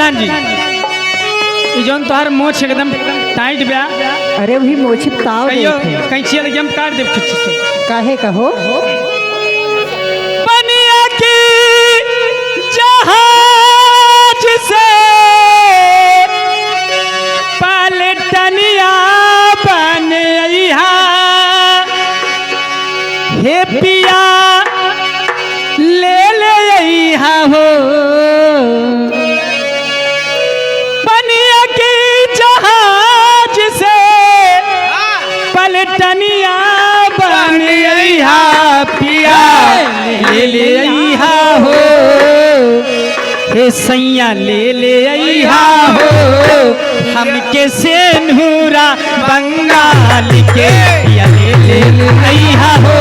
प्रधान जी ई जोन तोहर मोछ एकदम टाइट बा। अरे वही मोछी ताव कहियो कैंची लगे हम काट देब खिच्ची से। काहे कहो बनिया की जहाज से पलटनिया बन अइहा हे पिया ले ले अइहा हो। बनिया की जहाज से पलटनिया बन अइहा पिया ले ले अइहा हो। हे सैया ले ले अइहा हो हमके सेनुरा बंगाल के पिया ले ले अइहा हो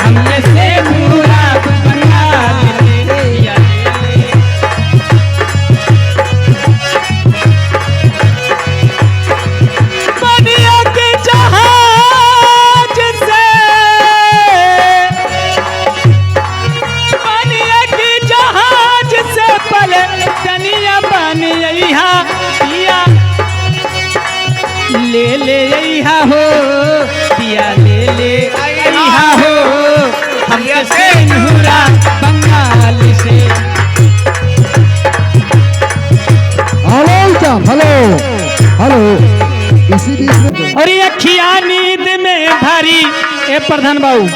हमके सेनुरा बंगाल के पिया ले ले। बनिया के जहाज से बनिया के जहाज से पलटनिया बन अइहा पिया ले ले अइहा हो पिया ले ले अइहा हो हमके सेनुरा बंगाल से। हेलो हेलो हेलो इसी बीच में और ये अखिया नींद में भरी ए प्रधान बाबू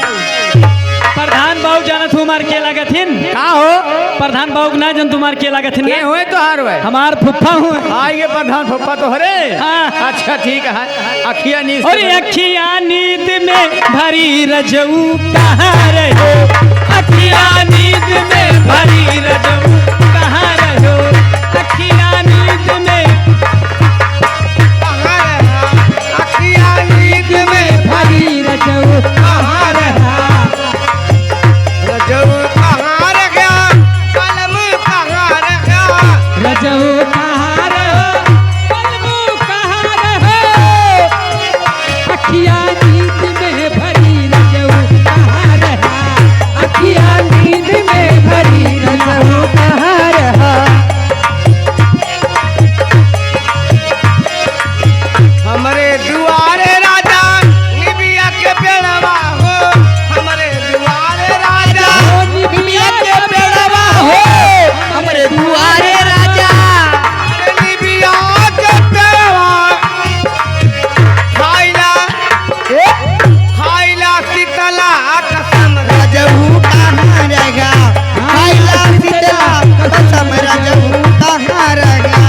जानत हमार के लागथिन का हो प्रधान बाबू ना जन तुम्हार के लागथिन के होए तो हार भाई हमार फुफ्फा हुए। आइए प्रधान पप्पा तो हरे हाँ। अच्छा ठीक है अखिया नींद और ये अखिया नींद में भरी रजऊ कहाँ रहो अखिया नींद में भरी रजऊ कहाँ रहो अखिया नींद में अखिया नींद में भरी रजऊ कहाँ रहा रजऊ कहाँ रह गया कलम कहाँ रह गया रजऊ कहाँ रहो कलमू कहाँ रहो अखिया नींद में भरी रजऊ कहाँ रहा अखिया नींद में भरी रजऊ कहाँ रहा। हमारे दुआरे राजा निबिया के पेड़वा हो हमारे दुआरे राजा निबिया के पेड़वा हो हमरे दुआरे राजा निबिया के पेड़वा खाइला खाइला शीतला कसम रजऊ कहाँ रहेगा खाइला शीतला कसम रजऊ कहाँ रहेगा।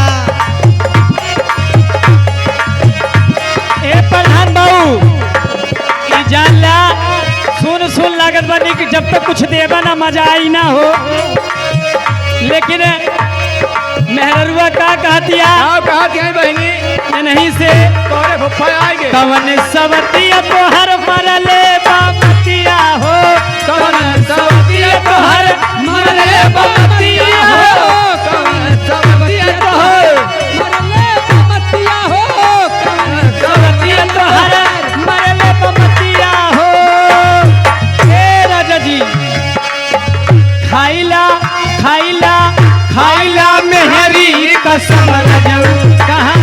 ए प्रधान बाबू ई जानला सुन लागत बानी कि जब तक कुछ देबा ना मजा आई ना हो। लेकिन मेहरुआ का कहतिया आप कहा क्या बहनी नहीं से तोरे फुफ्फा आएंगे कवन सवतिया तोहर मरले बामतिया हो कवन सवतिया तोहर मरले बामतिया हो कवन सवतिया तोहर मरले बामतिया हो कवन सवतिया तोहर मरले बामतिया हो। हे राजा जी खाइला खाइला खाइला मेहरी कसम रजऊ कहाँ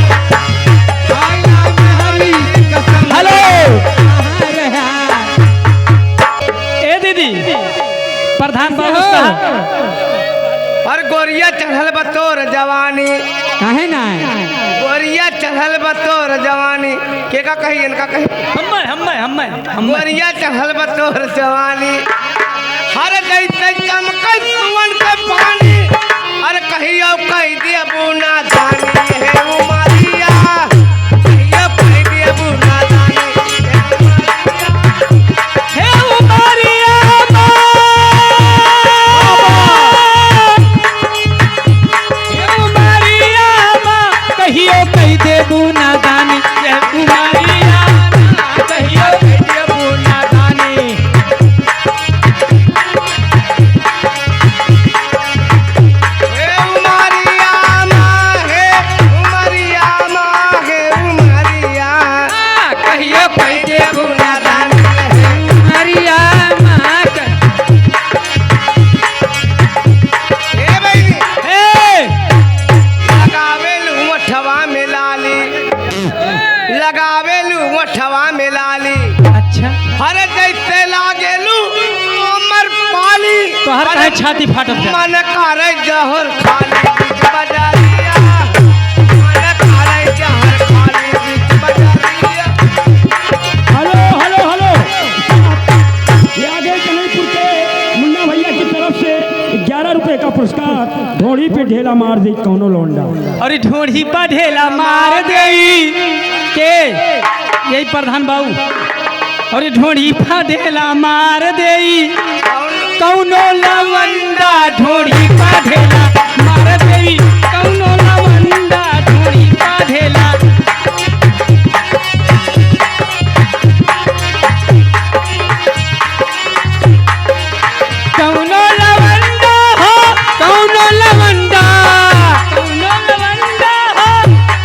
हेलो ए दीदी प्रधान बाबू और गोरिया चढ़ल बतौर जवानी काहे ना गोरिया चढ़ल बतौर जवानी के का कही इनका कही हम गोरिया चढ़ल बतौर जवानी हर जैसे चमकई सुवन के पानी अरे कहियो कह दिया बुना जानी है उमरिया कहियो कह दिया बुना जानी हे उमरिया हे उमरिया कहियो कह दे बुना दानी उमरिया कहियो कह दे बुना दानी। हे उमरिया तोहर काहे छाती फाटत है? मन करे जहर खाली बीच बाजारिया, मन करे जहर खाली बीच बाजारिया। हेलो हेलो हेलो, ये आगे कन्हैयापुर के मुन्ना भैया की तरफ से 11 रुपए का पुरस्कार। ढोड़ी पे ढेला मार दी कौनो लौंडा। और ढोढ़ी पर ढेला मार देई के यही प्रधान बाबू। और ढोढ़ी पर ढेला मार देई कौनो लवंडा, ढोढ़ी पर ढेला मार देई कौनो लवंडा, ढोढ़ी पर ढेला। कौनो लवंडा हो, कौनो लवंडा, कौनो लवंडा हो,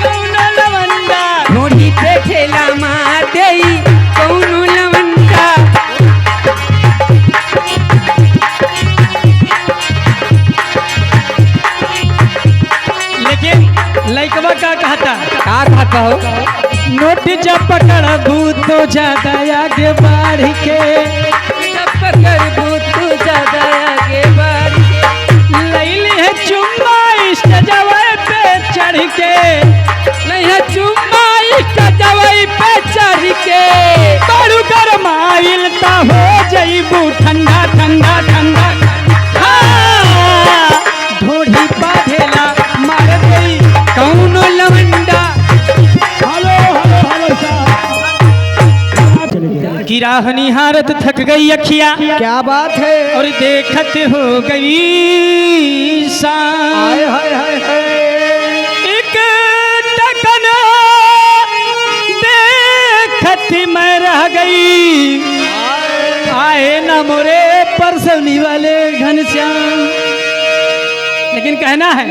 कौनो लवंडा, ढोढ़ी पे ढेला मार देई कौनो लवंडा। लेकिन लइकवा का कहता हो, नोट जब पकड़बू तो ज्यादा आगे बढ़ के, जब पकड़बू तो ज्यादा आगे बढ़ के, लैली है चुम्मा स्टेजवे पे चढ़ के, नहीं है चुम्मा स्टेजवे पे चढ़ के, बड़ू गरमाइल ता हो जइबू ठंडा ठंडा ठंडा। हाँ, ढोढ़ी पा ढेला मार देई कौनो लवंडा। हेलो हेलो हेलो साहब, चले गए। गिराह निहारत थक गई अखिया क्या बात है? और देखत हो गई शाम। हाय हाय हाय हाय। एक टकन देखत मैं रह गई, आए न मोरे परसौनी वाले घनश्याम। लेकिन कहना है,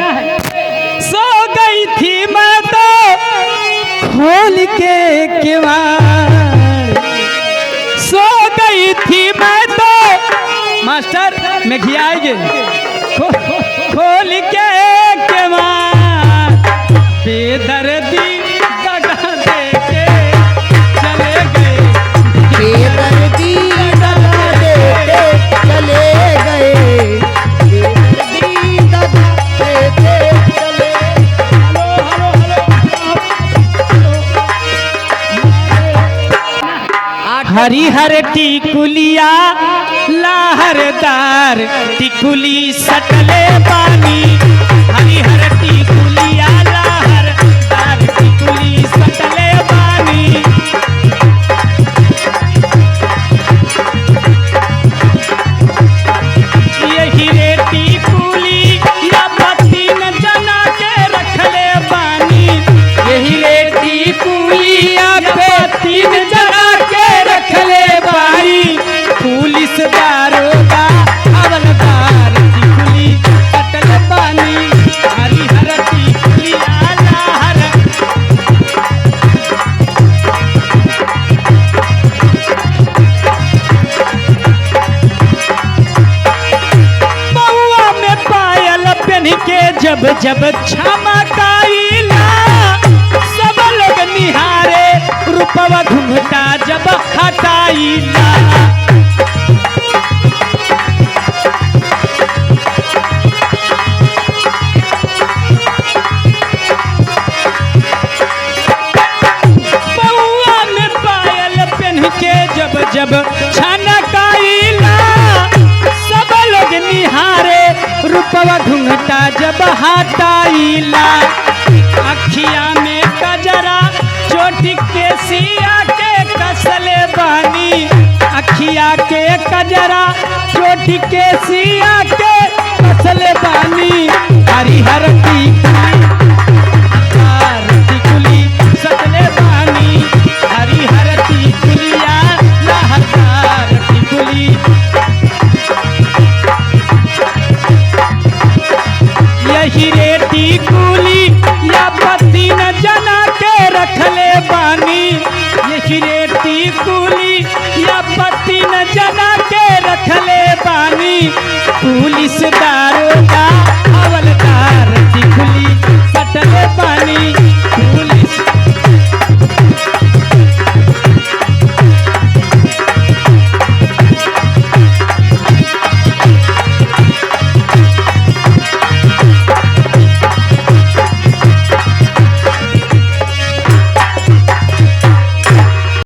सो गई थी मैं तो खोल के केवाड़, सो गई थी मैं तो मास्टर में घियाएंगे खोल के केवाड़, बेदर्दी दगा दे के चले गए, बेदर्दी दगा देते चले गए, बेदर्दी दगा देते चले। हरिहर टिकुलिया लाहरदार टिकुली सटले पानी, हरिहर टिकुलिया लाहरदार टिकुली सटले पानी। यही रे टिकुली या पति न जना के रखले पानी, यही रे टिकुली या पति न जना के रखले बारी, पुलिस दारोगा हवलदार टिकुली सटल पानी, हरिहर टिकुलिया लाहर। बउआ में पायल पहन के जब जब छमकाइला, सब लोग निहारे रूपवा घुंघटा जब हटाइला। बउआ में पायल पहन के जब जब छनकाइला, सब लोग निहारे रूपवा घुंघटा जब हटाइला। अखिया में कजरा चोटी के सिया के कसले बानी, अखिया के कजरा चोटी के सिया के कसले बानी, हरिहर टिकुली